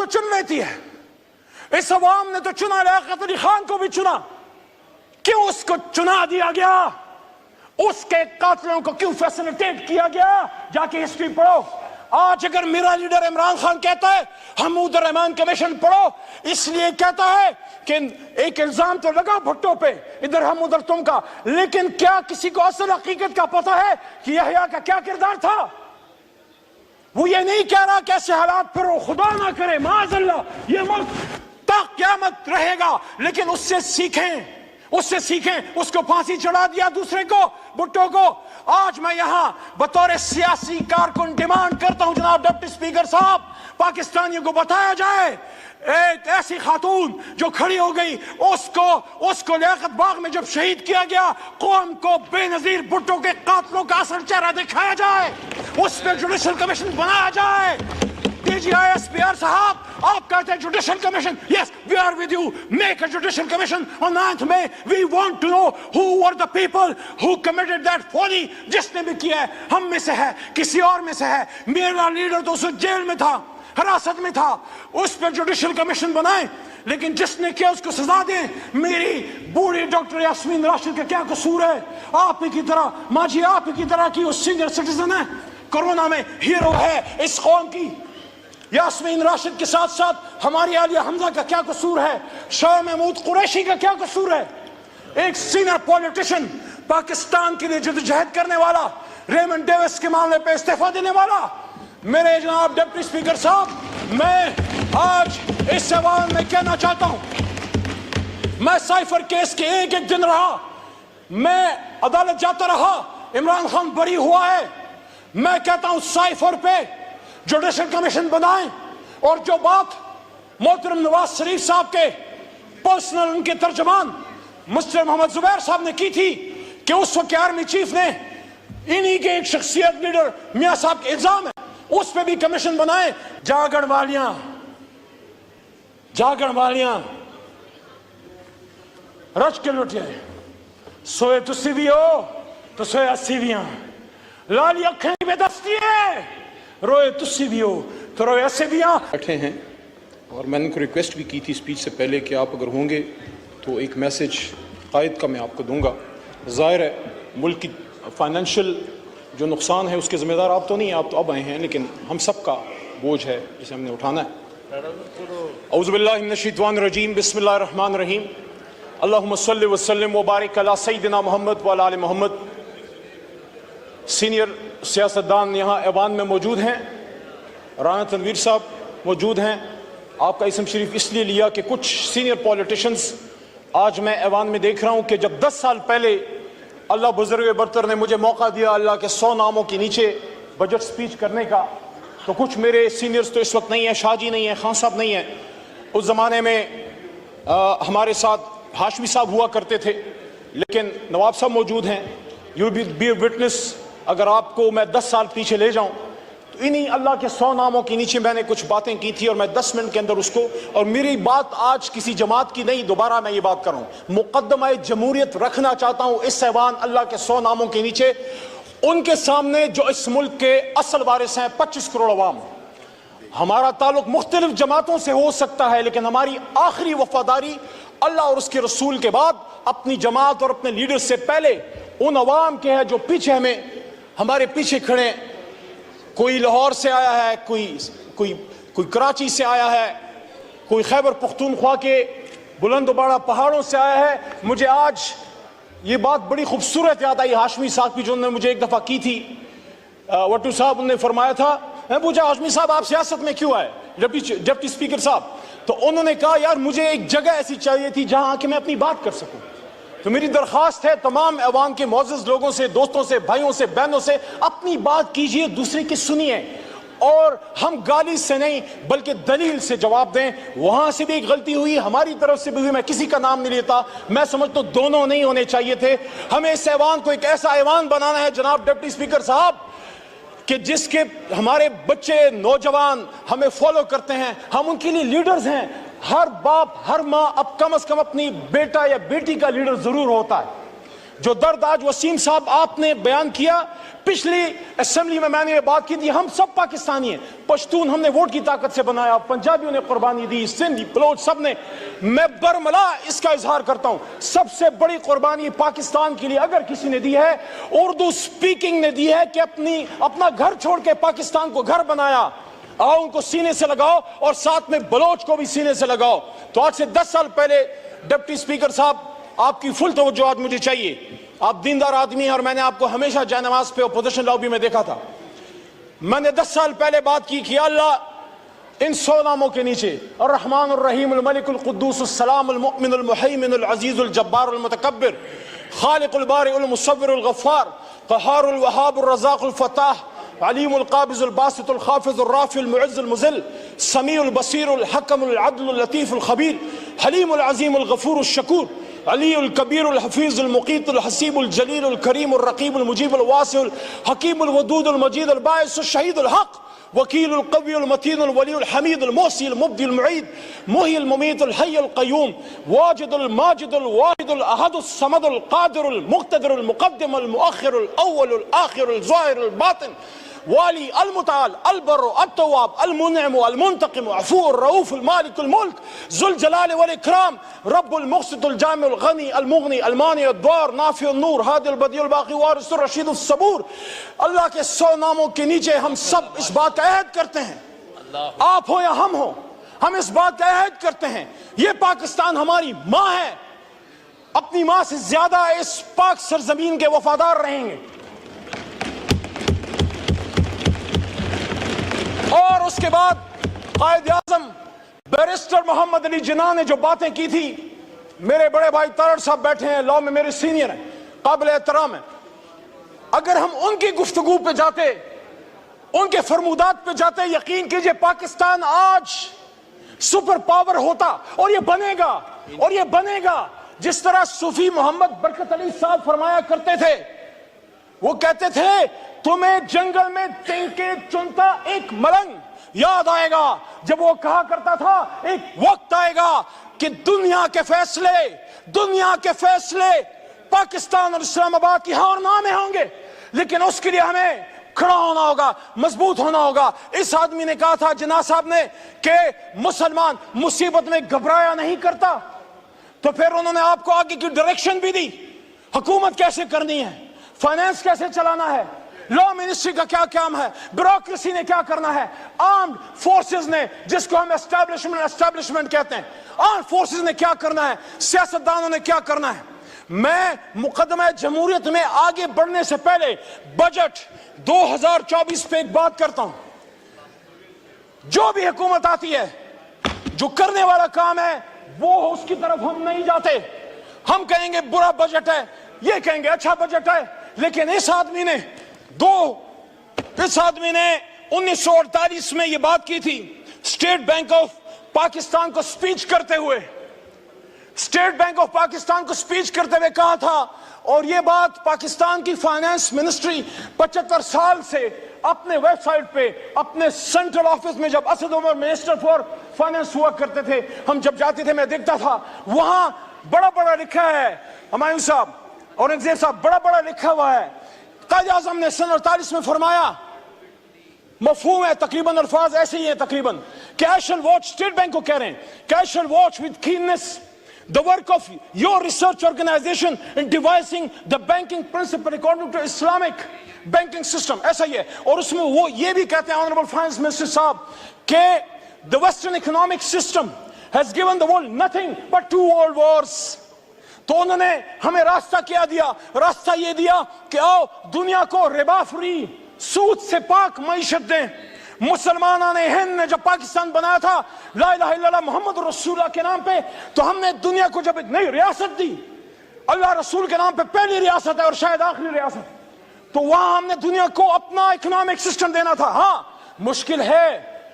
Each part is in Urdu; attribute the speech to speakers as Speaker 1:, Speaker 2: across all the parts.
Speaker 1: تو چن لیتی ہے. اس عوام نے تو چنا لیاقت علی خان کو بھی چنا. کیوں اس کو چنا دیا گیا؟ اس کے قاتلوں کو کیوں فیسلیٹیٹ کیا گیا؟ جا کے ہسٹری پڑھو. آج اگر میرا لیڈر عمران خان کہتا ہے حمود الرحمان کمیشن پڑھو، اس لیے کہتا ہے کہ ایک الزام تو لگا بھٹو پہ، ادھر ہم ادھر تم کا، لیکن کیا کسی کو اصل حقیقت کا پتہ ہے کہ یحییٰ کا کیا کردار تھا؟ وہ یہ نہیں کہہ رہا کہ ایسے حالات پھر وہ خدا نہ کرے معاذ اللہ یہ ملک تا قیامت رہے گا، لیکن اس سے سیکھیں، اس سے سیکھیں. اس کو پھانسی چڑھا دیا دوسرے کو، بھٹو کو. آج میں یہاں بطور سیاسی کارکن ڈیمانڈ کرتا ہوں جناب ڈپٹی اسپیکر صاحب، پاکستانیوں کو بتایا جائے ایک ایسی خاتون جو کھڑی ہو گئی، اس کو لیاقت باغ میں جب شہید کیا گیا، قوم کو بے نظیر بھٹو کے قاتلوں کا اصل چہرہ دکھایا جائے، اس پہ جوڈیشل کمیشن بنایا جائے. D G I S P R صاحب آپ کہتے ہیں judicial commission, yes we are with you, make a judicial commission on 9th May. We want to know who were the people who committed that folly. جس نے بھی کیا ہے ہم میں سے ہے، کسی اور میں سے ہے. میرا لیڈر تو اس جیل میں تھا، حراست میں تھا، اس پہ جوڈیشل کمیشن بنائیں، لیکن جس نے کیا اس کو سزا دیں. میری بوڑھی ڈاکٹر یاسمین راشد کا کیا قصور ہے؟ آپ ہی کی طرح ماجی، آپ ہی کی طرح کی وہ سینئر سٹیزن ہے، کرونا میں ہیرو ہے اس قوم کی. یاسمین راشد کے ساتھ ساتھ ہماری عالیہ حمزہ کا کیا قصور ہے؟ شاہ محمود قریشی کا کیا قصور ہے؟ ایک سینئر پولیٹیشن، پاکستان کے لیے جدوجہد کرنے والا، ریمنڈ ڈیوس کے معاملے پہ استعفیٰ دینے والا. میرے جناب ڈپٹی اسپیکر صاحب، میں آج اس ایوان میں کہنا چاہتا ہوں، میں سائفر کیس کے ایک ایک دن رہا، میں عدالت جاتا رہا، عمران خان بری ہوا ہے. میں کہتا ہوں سائفر پہ جوڈیشل کمیشن بنائیں. اور جو بات محترم نواز شریف صاحب کے پرسنل ان کے ترجمان مسٹر محمد زبیر صاحب نے کی تھی کہ اس وقت آرمی چیف نے انہی کے ایک شخصیت لیڈر میاں صاحب کے الزام ہے، اس پہ بھی کمیشن بنائیں. جاگن والیاں رچ کے لٹے سوئے تسی بھی ہو تو سوئے اسی بھی ہیں، لالی اکھیں بے دستی ہے، روئے تسی بھی ہو تو روئے ایسے بھی
Speaker 2: بیٹھے ہیں. اور میں نے ان کو ریکویسٹ بھی کی تھی اسپیچ سے پہلے کہ آپ اگر ہوں گے تو ایک میسج قائد کا میں آپ کو دوں گا. ظاہر ہے ملک کی فائنینشیل جو نقصان ہے اس کے ذمہ دار آپ تو نہیں ہیں، آپ تو اب آئے ہیں، لیکن ہم سب کا بوجھ ہے جسے ہم نے اٹھانا ہے. اعوذ باللہ من الشیطان الرجیم، بسم اللہ الرحمن الرحیم. اللہم صلی وسلم وبارک علی سیدنا محمد وعلی آل محمد. سینئر سیاستدان یہاں ایوان میں موجود ہیں، رانا تنویر صاحب موجود ہیں. آپ کا اسم شریف اس لیے لیا کہ کچھ سینئر پولیٹیشنز آج میں ایوان میں دیکھ رہا ہوں کہ جب 10 سال پہلے اللہ بزرگ برتر نے مجھے موقع دیا اللہ کے 100 ناموں کے نیچے بجٹ سپیچ کرنے کا، تو کچھ میرے سینئرز تو اس وقت نہیں ہیں، شاہ جی نہیں ہیں، خان صاحب نہیں ہیں. اس زمانے میں ہمارے ساتھ ہاشمی صاحب ہوا کرتے تھے، لیکن نواب صاحب موجود ہیں. You be a witness. اگر آپ کو میں 10 سال پیچھے لے جاؤں تو انہی اللہ کے 100 ناموں کے نیچے میں نے کچھ باتیں کی تھی، اور میں 10 منٹ کے اندر اس کو، اور میری بات آج کسی جماعت کی نہیں، دوبارہ میں یہ بات کروں، مقدمہ جمہوریت رکھنا چاہتا ہوں اس ایوان اللہ کے 100 ناموں کے نیچے ان کے سامنے جو اس ملک کے اصل وارث ہیں 25 کروڑ عوام. ہمارا تعلق مختلف جماعتوں سے ہو سکتا ہے، لیکن ہماری آخری وفاداری اللہ اور اس کے رسول کے بعد اپنی جماعت اور اپنے لیڈر سے پہلے ان عوام کے ہے جو پیچھے ہمارے پیچھے کھڑے. کوئی لاہور سے آیا ہے، کوئی کراچی سے آیا ہے، کوئی خیبر پختونخوا کے بلند و بالا پہاڑوں سے آیا ہے. مجھے آج یہ بات بڑی خوبصورت یاد آئی ہاشمی صاحب کی جو انہوں نے مجھے ایک دفعہ کی تھی. وٹو صاحب نے فرمایا تھا، میں پوچھا ہاشمی صاحب آپ سیاست میں کیوں آئے ڈپٹی اسپیکر صاحب؟ تو انہوں نے کہا یار مجھے ایک جگہ ایسی چاہیے تھی جہاں آ کے میں اپنی بات کر سکوں. تو میری درخواست ہے تمام ایوان کے معزز لوگوں سے، دوستوں سے، بھائیوں سے، بہنوں سے، اپنی بات کیجئے، دوسرے کی سنیے، اور ہم گالی سے نہیں بلکہ دلیل سے جواب دیں. وہاں سے بھی ایک غلطی ہوئی، ہماری طرف سے بھی ہوئی، میں کسی کا نام نہیں لیتا، میں سمجھتا ہوں دونوں نہیں ہونے چاہیے تھے. ہمیں اس ایوان کو ایک ایسا ایوان بنانا ہے جناب ڈپٹی اسپیکر صاحب کہ جس کے ہمارے بچے نوجوان ہمیں فالو کرتے ہیں، ہم ان کے لیے لیڈرز ہیں. ہر باپ ہر ماں اب کم از کم اپنی بیٹا یا بیٹی کا لیڈر ضرور ہوتا ہے. جو درد آج وسیم صاحب آپ نے بیان کیا، پچھلی اسمبلی میں نے یہ بات کی تھی، ہم سب پاکستانی ہیں، پشتون ہم نے ووٹ کی طاقت سے بنایا، پنجابیوں نے قربانی دی، سندھی بلوچ سب نے، میں برملا اس کا اظہار کرتا ہوں، سب سے بڑی قربانی پاکستان کے لیے اگر کسی نے دی ہے، اردو سپیکنگ نے دی ہے، کہ اپنا گھر چھوڑ کے پاکستان کو گھر بنایا۔ آؤ ان کو سینے سے لگاؤ اور ساتھ میں بلوچ کو بھی سینے سے لگاؤ۔ تو آج سے 10 سال پہلے ڈپٹی سپیکر صاحب آپ کی فل توجہ آج مجھے چاہیے، آپ دیندار آدمی ہیں اور میں نے آپ کو ہمیشہ جائے نماز پہ اپوزیشن لابی میں دیکھا تھا۔ میں نے 10 سال پہلے بات کی کہ اللہ ان 100 ناموں کے نیچے الرحمن الرحیم الملک القدوس السلام المؤمن المحیمن العزیز الجبار المتکبر خالق البارئ المصور الغفار قہار الوہاب الرزاق الفتاح علیم القابض الباسط الخافض الرافع المعز المذل سمیع البصیر الحکم العدل اللطیف الخبیر حلیم العظیم الغفور الشکور علی الکبیر الحفیظ المقیت الحسیب الجلیل الکریم الرقیب المجیب الواسع الحکیم الودود المجید الباعث الشہید الحق وکیل القوی المتین الولی الحمید المحصی المبدی المعید محی الممیت الحی القیوم واجد الماجد الواحد الاحد الصمد القادر المقتدر المقدم المؤخر الاول الاخر الظاہر الباطن والی المتعال البر التواب المنعم المنتقم عفو الرؤوف المالک الملک ذو الجلال والاکرام رب المقسط الجامع الغنی المغنی المانع الدوار نافع النور ہادی البدیع الباقی وارث الرشید الصبور۔ اللہ کے 100 ناموں کے نیچے ہم سب اس بات کا عہد کرتے ہیں، آپ ہو یا ہم ہو، ہم اس بات کا عہد کرتے ہیں یہ پاکستان ہماری ماں ہے، اپنی ماں سے زیادہ اس پاک سرزمین کے وفادار رہیں گے۔ اور اس کے بعد قائد اعظم بیرسٹر محمد علی جناح نے جو باتیں کی تھی، میرے بڑے بھائی تارڑ صاحب بیٹھے ہیں، لاء میں میرے سینئر ہیں، قابل احترام ہیں، اگر ہم ان کی گفتگو پہ جاتے، ان کے فرمودات پہ جاتے، یقین کیجئے پاکستان آج سپر پاور ہوتا، اور یہ بنے گا، اور یہ بنے گا جس طرح صوفی محمد برکت علی صاحب فرمایا کرتے تھے، وہ کہتے تھے تمہیں جنگل میں تنکے چنتا ایک ملنگ یاد آئے گا، جب وہ کہا کرتا تھا ایک وقت آئے گا کہ دنیا کے فیصلے پاکستان اور اسلام آباد کی ہاں اور نہ میں ہوں گے، لیکن اس کے لیے ہمیں کھڑا ہونا ہوگا، مضبوط ہونا ہوگا۔ اس آدمی نے کہا تھا جناح صاحب نے کہ مسلمان مصیبت میں گھبرایا نہیں کرتا، تو پھر انہوں نے آپ کو آگے کی ڈائریکشن بھی دی، حکومت کیسے کرنی ہے، فائنانس کیسے چلانا ہے، لا منسٹری کا کیا کام ہے، بیوروکریسی نے کیا کرنا ہے، آرمڈ فورسز نے جس کو ہم اسٹیبلشمنٹ کہتے ہیں، آرمڈ فورسز نے کیا کرنا ہے، سیاستدانوں نے کیا کرنا ہے۔ میں مقدمہ جمہوریت میں آگے بڑھنے سے پہلے بجٹ 2024 پہ ایک بات کرتا ہوں، جو بھی حکومت آتی ہے جو کرنے والا کام ہے وہ اس کی طرف ہم نہیں جاتے، ہم کہیں گے برا بجٹ ہے، یہ کہیں گے اچھا بجٹ ہے، لیکن اس آدمی نے 1948 میں یہ بات کی تھی، اسٹیٹ بینک آف پاکستان کو سپیچ کرتے ہوئے، کہا تھا، اور یہ بات پاکستان کی فائنانس منسٹری 75 سال سے اپنے ویب سائٹ پہ، اپنے سینٹرل آفس میں جب Asad Umar minister for finance ہوا کرتے تھے، ہم جب جاتے تھے میں دیکھتا تھا وہاں بڑا بڑا لکھا ہے، ہمایوں صاحب اورنگزیب صاحب بڑا بڑا لکھا ہوا ہے، قائد اعظم نے سن 48 میں فرمایا، مفہوم ہے تقریباً، الفاظ ایسے ہی ہیں تقریباً، کہ I shall watch، state bank کو کہہ رہے ہیں کہ I shall watch with keenness the work of your research organization in devising the banking principle according to Islamic banking system، ایسا ہی ہے، اور اس میں وہ یہ بھی کہتے ہیں Honorable Finance Minister صاحب کہ the Western economic system has given the world nothing but 2 world wars۔ تو انہوں نے ہمیں راستہ کیا دیا، راستہ یہ دیا کہ آؤ دنیا کو ربا فری، سود سے پاک معیشت دیں۔ مسلمانان ہند نے جب پاکستان بنایا تھا لا الہ الا اللہ محمد رسول اللہ کے نام پہ، تو ہم نے دنیا کو جب ایک نئی ریاست دی، اللہ رسول کے نام پہ پہلی ریاست ہے اور شاید آخری ریاست، تو وہاں ہم نے دنیا کو اپنا اکنامک سسٹم دینا تھا۔ ہاں مشکل ہے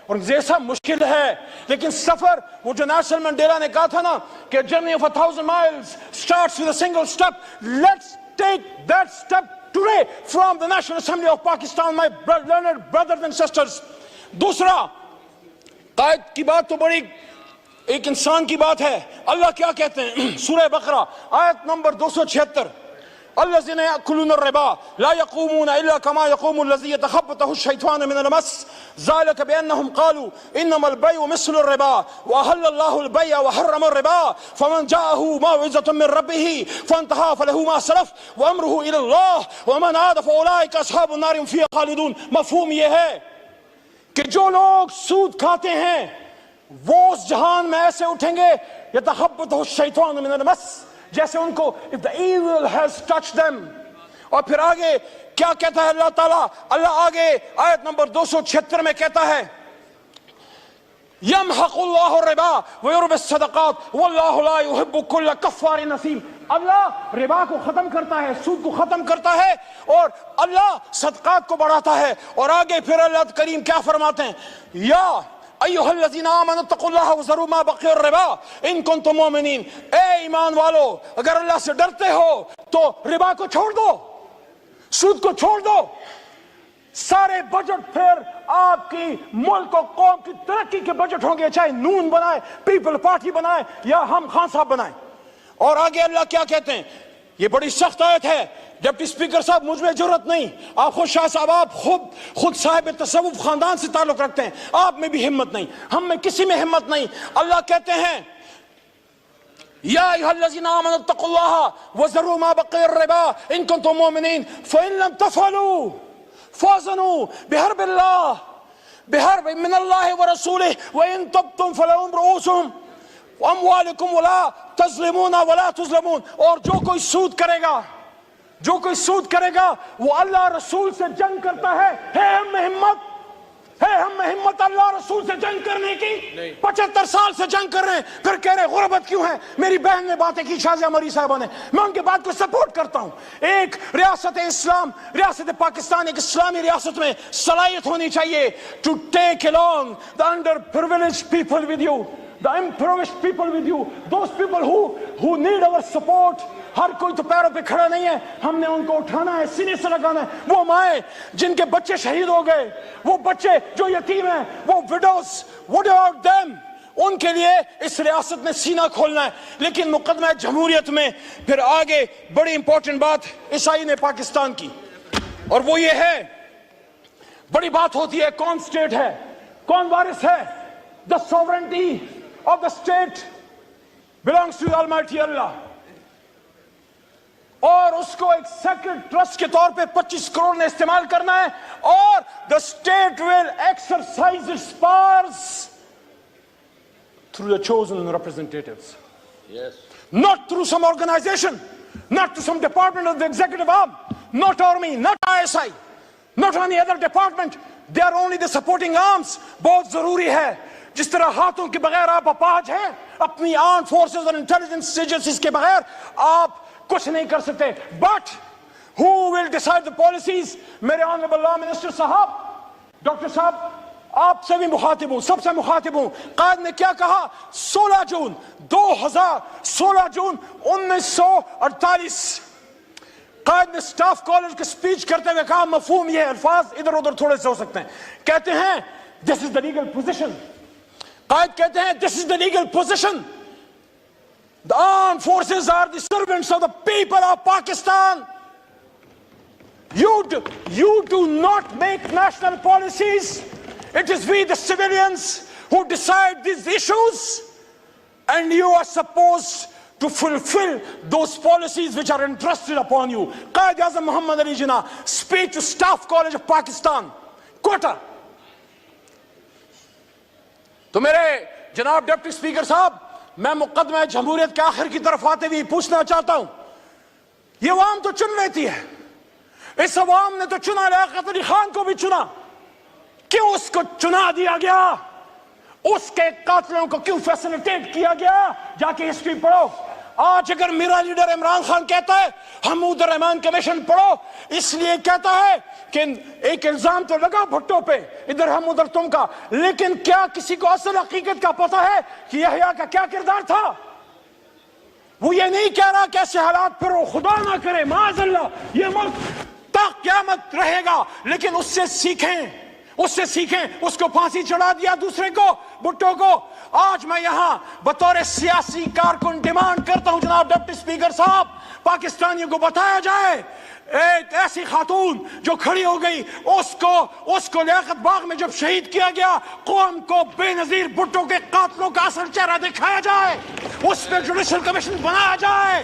Speaker 2: اور جیسا مشکل ہے، لیکن سفر، وہ جو نیلسن منڈیلا نے کہا تھا نا کہ journey of 1000 miles starts with a single step، let's take that step today from the National Assembly of Pakistan, my learned brothers and sisters۔ دوسرا، قائد کی بات تو بڑی ایک انسان کی بات ہے، اللہ کیا کہتے ہیں سورہ بقرہ آیت نمبر 276، الذين يأكلون الربا لا يقومون إلا كما يقوم الذي يتخبطه الشيطان من المس ذلك بأنهم قالوا إنما البيع مثل الربا وأحل الله البيع وحرم الربا فمن جاءه موعظة من ربه فانتهى فله ما سلف وأمره إلى الله ومن عاد فأولئك أصحاب النار هم فيها خالدون. مفہوم یہ ہے کہ جو لوگ سود کھاتے ہیں وہ اس جہان میں ایسے اٹھیں گے یتخبطہ الشیطان من المس، جیسے ان کو if the evil has touched them. اور پھر آگے کیا کہتا ہے اللہ تعالیٰ؟ اللہ آگے آیت نمبر 276 میں کہتا ہے یمحق اللہ الربا ویربی الصدقات واللہ لا يحب كل کفار نثیم. اللہ ربا کو ختم کرتا ہے، سود کو ختم کرتا ہے، اور اللہ صدقات کو بڑھاتا ہے. اور آگے پھر اللہ کریم کیا فرماتے ہیں؟ یا ایھا الذین آمنوا اتقوا اللہ وذروا ما بقی الربا ان کنتم مؤمنین. اے ایمان والو، اگر اللہ سے ڈرتے ہو تو ربا کو چھوڑ دو، سود کو چھوڑ دو. سارے بجٹ پھر آپ کی ملک و قوم کی ترقی کے بجٹ ہوں گے، چاہے نون بنائے، پیپل پارٹی بنائے یا ہم خان صاحب بنائیں. اور آگے اللہ کیا کہتے ہیں؟ یہ بڑی سخت آیت ہے. ڈپٹی اسپیکر صاحب مجھ میں جرت نہیں، آپ خود شاہ صاحب آپ خود صاحب تصوف خاندان سے تعلق رکھتے ہیں، آپ میں بھی ہمت نہیں، ہم میں کسی میں ہمت نہیں. اللہ کہتے ہیں یا ایھا الذین آمنوا اتقوا اللہ وذروا ما بقی الربا ان کنتم مؤمنین فإن لم تفعلوا فاذنوا بحرب من اللہ ورسولہ وإن تبتم فلکم رؤوس اموالکم ولا تظلمون ولا تظلمون. اور جو کوئی سود کرے گا وہ اللہ رسول سے جنگ کرتا ہے. ہم میں ہمت اللہ رسول سے جنگ کرنے کی؟ 75 سال سے جنگ کر رہے ہیں، پھر کہہ رہے غربت کیوں ہے؟ میری بہن نے باتیں کی، شازیہ مری صاحبہ نے، میں ان کی بات کو سپورٹ کرتا ہوں. ایک ریاست اسلام، ریاست پاکستان ایک اسلامی ریاست میں صلاحیت ہونی چاہیے to take along the underprivileged people with you, the impoverished people with you, those people who need our support. ہر کوئی تو پیروں پہ کھڑا نہیں ہے، ہم نے ان کو اٹھانا ہے، سینے سے لگانا ہے. وہ مائیں جن کے بچے شہید ہو گئے، وہ بچے جو یتیم ہیں، وہ widows, what about them؟ ان کے لیے اس ریاست نے سینہ کھولنا ہے. لیکن مقدمہ جمہوریت میں پھر آگے بڑی امپورٹنٹ بات عیسائی نے پاکستان کی، اور وہ یہ ہے، بڑی بات ہوتی ہے کون سٹیٹ ہے، کون وارث ہے. The sovereignty of the state belongs to the Almighty Allah. اور اس کو ایک سیکرڈ ٹرسٹ کے طور پہ 25 کروڑ نے استعمال کرنا ہے، اور the state will exercise its powers through the chosen representatives. Yes. Not through some organization, not through some department of the executive arm, not army, not ISI, not any other department. They are only the supporting arms. بہت ضروری ہے. جس طرح ہاتھوں کے بغیر آپ اپاہج ہیں، اپنی آرم فورسز اور انٹیلیجنس ایجنسیز کے بغیر آپ کچھ نہیں کر سکتے. But who will decide the policies؟ میرے آنریبل لا منسٹر صاحب، ڈاکٹر صاحب، آپ سے بھی مخاطب ہوں، سب سے مخاطب ہوں. قائد نے کیا کہا؟ 16 جون 1948 قائد نے سٹاف کالج کے سپیچ کرتے ہوئے کہا، مفہوم یہ ہے، الفاظ ادھر ادھر تھوڑے سے ہو سکتے ہیں، کہتے ہیں this is the legal position. قائد کہتے ہیں this is the legal position. The armed forces are the servants of the people of Pakistan. You do not make national policies. It is we the civilians who decide these issues, and you are supposed to fulfill those policies which are entrusted upon you. Qaid-e-Azam Muhammad Ali Jinnah, speech to Staff College of Pakistan, Quetta. تو میرے جناب ڈپٹی اسپیکر صاحب، میں مقدمہ جمہوریت کے آخر کی طرف آتے ہوئے پوچھنا چاہتا ہوں، یہ عوام تو چن لیتی ہے، اس عوام نے تو چنا لیاقت علی خان کو بھی چنا، کیوں اس کو چنا دیا گیا؟ اس کے قاتلوں کو کیوں فیسلیٹیٹ کیا گیا؟ جا کے ہسٹری پڑھو. آج اگر میرا لیڈر عمران خان کہتا ہے حمود الرحمان کمیشن پڑھو، اس لیے کہتا ہے کہ ایک الزام تو لگا بھٹو پہ، ادھر ہم ادھر تم کا، لیکن کیا کسی کو اصل حقیقت کا پتہ ہے کہ یحییٰ کا کیا کردار تھا؟ وہ یہ نہیں کہہ رہا کہ ایسے حالات پھر وہ خدا نہ کرے، معاذ اللہ یہ ملک تا قیامت رہے گا، لیکن اس سے سیکھیں، اس کو پھانسی چڑھا دیا دوسرے کو، بھٹو کو. آج میں یہاں بطور سیاسی کارکن ڈیمانڈ کرتا ہوں جناب ڈپٹی اسپیکر صاحب،
Speaker 1: پاکستانیوں کو بتایا جائے ایک ایسی خاتون جو کھڑی ہو گئی اس کو لیاقت باغ میں جب شہید کیا گیا قوم کو بے نظیر بھٹو کے قاتلوں کا اصل چہرہ دکھایا جائے اس پہ جوڈیشل کمیشن بنایا جائے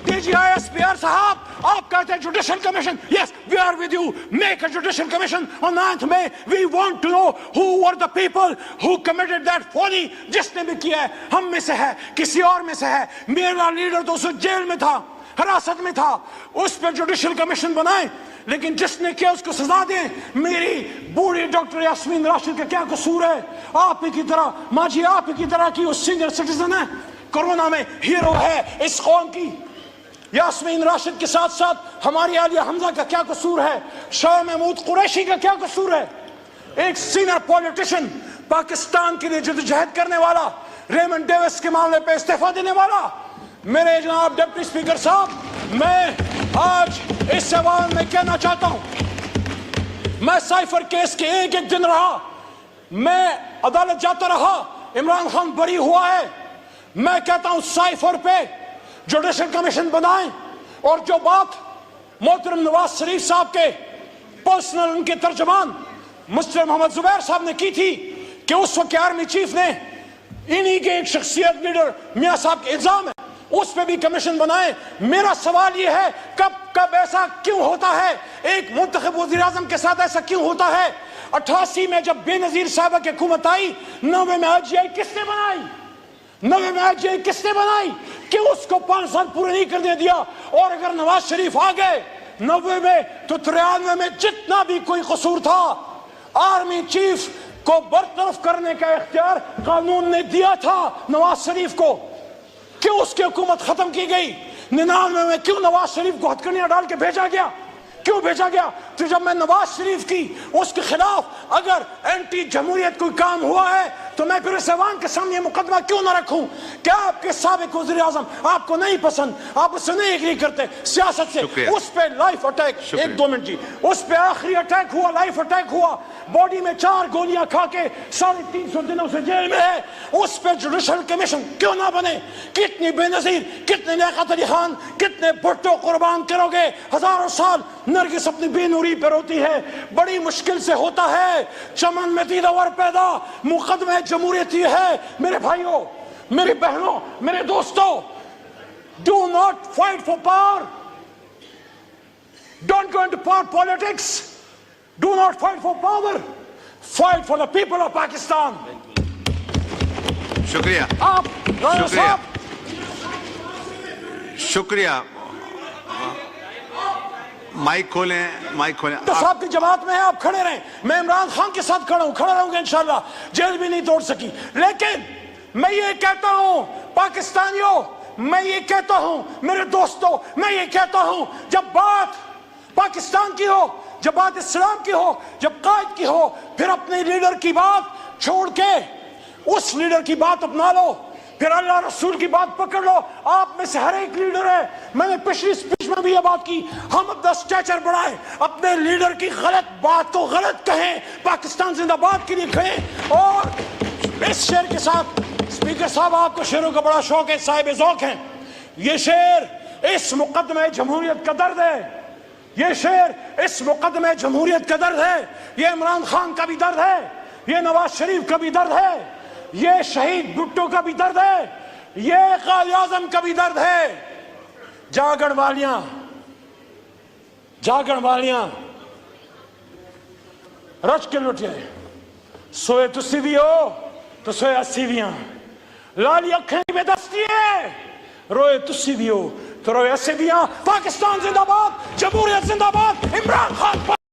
Speaker 1: D G I S P R صاحب آپ کہتے ہیں judicial commission yes we are with you make a judicial commission on 9th May we want to know who were the people who committed that folly جس نے بھی کیا ہے ہم میں سے ہے کسی اور میں سے ہے میرا لیڈر تو اس جیل میں تھا حراست میں تھا اس پہ جوڈیشل کمیشن بنائیں لیکن جس نے کیا اس کو سزا دیں میری بوڑھی ڈاکٹر یاسمین راشد کا کیا قصور ہے آپ ہی کی طرح ماجی آپ ہی کی طرح کی وہ سینئر سٹیزن ہے کرونا میں ہیرو ہے اس قوم کی یاسمین راشد کے ساتھ ساتھ ہماری عالیہ حمزہ کا کیا قصور ہے شاہ محمود قریشی کا کیا قصور ہے ایک سینئر پولیٹیشن پاکستان کے لیے جدوجہد کرنے والا ریمنڈ ڈیوس کے معاملے پہ استعفیٰ دینے والا میرے جناب ڈپٹی اسپیکر صاحب میں آج اس ایوان میں کہنا چاہتا ہوں میں سائفر کیس کے ایک دن رہا میں عدالت جاتا رہا عمران خان بری ہوا ہے میں کہتا ہوں سائفر پہ جوڈیشل کمیشن بنائیں اور جو بات محترم نواز شریف صاحب کے پرسنل ان کے ترجمان مسٹر محمد زبیر صاحب نے کی تھی کہ اس وقت آرمی چیف نے انہی کے ایک شخصیت لیڈر میاں صاحب کے الزام ہے اس پہ بھی کمیشن بنائیں میرا سوال یہ ہے کب ایسا کیوں ہوتا ہے ایک منتخب وزیر اعظم کے ساتھ ایسا کیوں ہوتا ہے 88 میں جب بے نظیر صاحبہ کی حکومت آئی 90 میں آج آئی کس نے بنائی 90 میں آج آئی کس نے بنائی کہ اس کو 5 سال پورے نہیں کرنے دیا اور اگر نواز شریف آ گئے 90 میں تو 93 میں جتنا بھی کوئی قصور تھا آرمی چیف کو برطرف کرنے کا اختیار قانون نے دیا تھا نواز شریف کو کیوں اس کی حکومت ختم کی گئی 99 میں کیوں نواز شریف کو ہتھکڑیاں ڈال کے بھیجا گیا کیوں بھیجا گیا تو جب میں نواز شریف کی اس کے خلاف اگر اینٹی جمہوریت کوئی کام ہوا ہے تو میں پھر اس ایوان کے سامنے مقدمہ کیوں نہ رکھوں کیا آپ کے سابق وزیر اعظم آپ کو نہیں پسند آپ اس سے نہیں ایگری کرتے سیاست سے اس پہ لائف اٹیک 1-2 منٹ جی اس پہ آخری اٹیک ہوا لائف اٹیک ہوا باڈی میں 4 گولیاں کھا کے 350 دنوں سے جیل میں ہے اس پہ جوڈیشل کمیشن کیوں نہ بنے کتنی بے نظیر کتنے لیاقت علی خان کتنے بھٹو قربان کرو گے ہزاروں سال نرگس اپنی بے نوری پہ روتی ہے بڑی مشکل سے ہوتا ہے چمن میں دیدور پیدا مقدمہ جمہوریت یہ ہے میرے بھائیوں میری بہنوں میرے دوستوں do not fight for power don't go into power politics do not fight for power fight for the people of Pakistan
Speaker 3: شکریہ
Speaker 1: آپ
Speaker 3: شکریہ مائک کھولیں
Speaker 1: تو صاحب کی جماعت میں ہے آپ کھڑے رہیں میں عمران خان کے ساتھ کھڑا رہوں گا انشاءاللہ جیل بھی نہیں توڑ سکی لیکن میں یہ کہتا ہوں پاکستانیوں میں یہ کہتا ہوں میرے دوستوں میں یہ کہتا ہوں جب بات پاکستان کی ہو جب بات اسلام کی ہو جب قائد کی ہو پھر اپنے لیڈر کی بات چھوڑ کے اس لیڈر کی بات اپنا لو پھر اللہ رسول کی بات پکڑ لو آپ میں سے ہر ایک لیڈر ہے میں نے پچھلی سپیچ میں بھی یہ بات کی ہم اپنا اسٹیچر بڑھائیں اپنے لیڈر کی غلط بات کو غلط کہیں پاکستان زندہ باد کے لیے کہیں اور اس شعر کے ساتھ اسپیکر صاحب آپ کو شعروں کا بڑا شوق ہے صاحب ذوق ہیں یہ شعر اس مقدمہ جمہوریت کا درد ہے یہ شعر اس مقدمہ جمہوریت کا درد ہے یہ عمران خان کا بھی درد ہے یہ نواز شریف کا بھی درد ہے یہ شہید بھٹو کا بھی درد ہے یہ قائد اعظم کا بھی درد ہے جاگن والیاں رچ کے لٹے سوئے تسی بھی ہو تو سوئے اسی بھی ہیں لالی اکھیں بے دستی ہے روئے تسی بھی ہو تو روئے اسی بھی ہیں پاکستان زندہ باد جمہوریت زندہ باد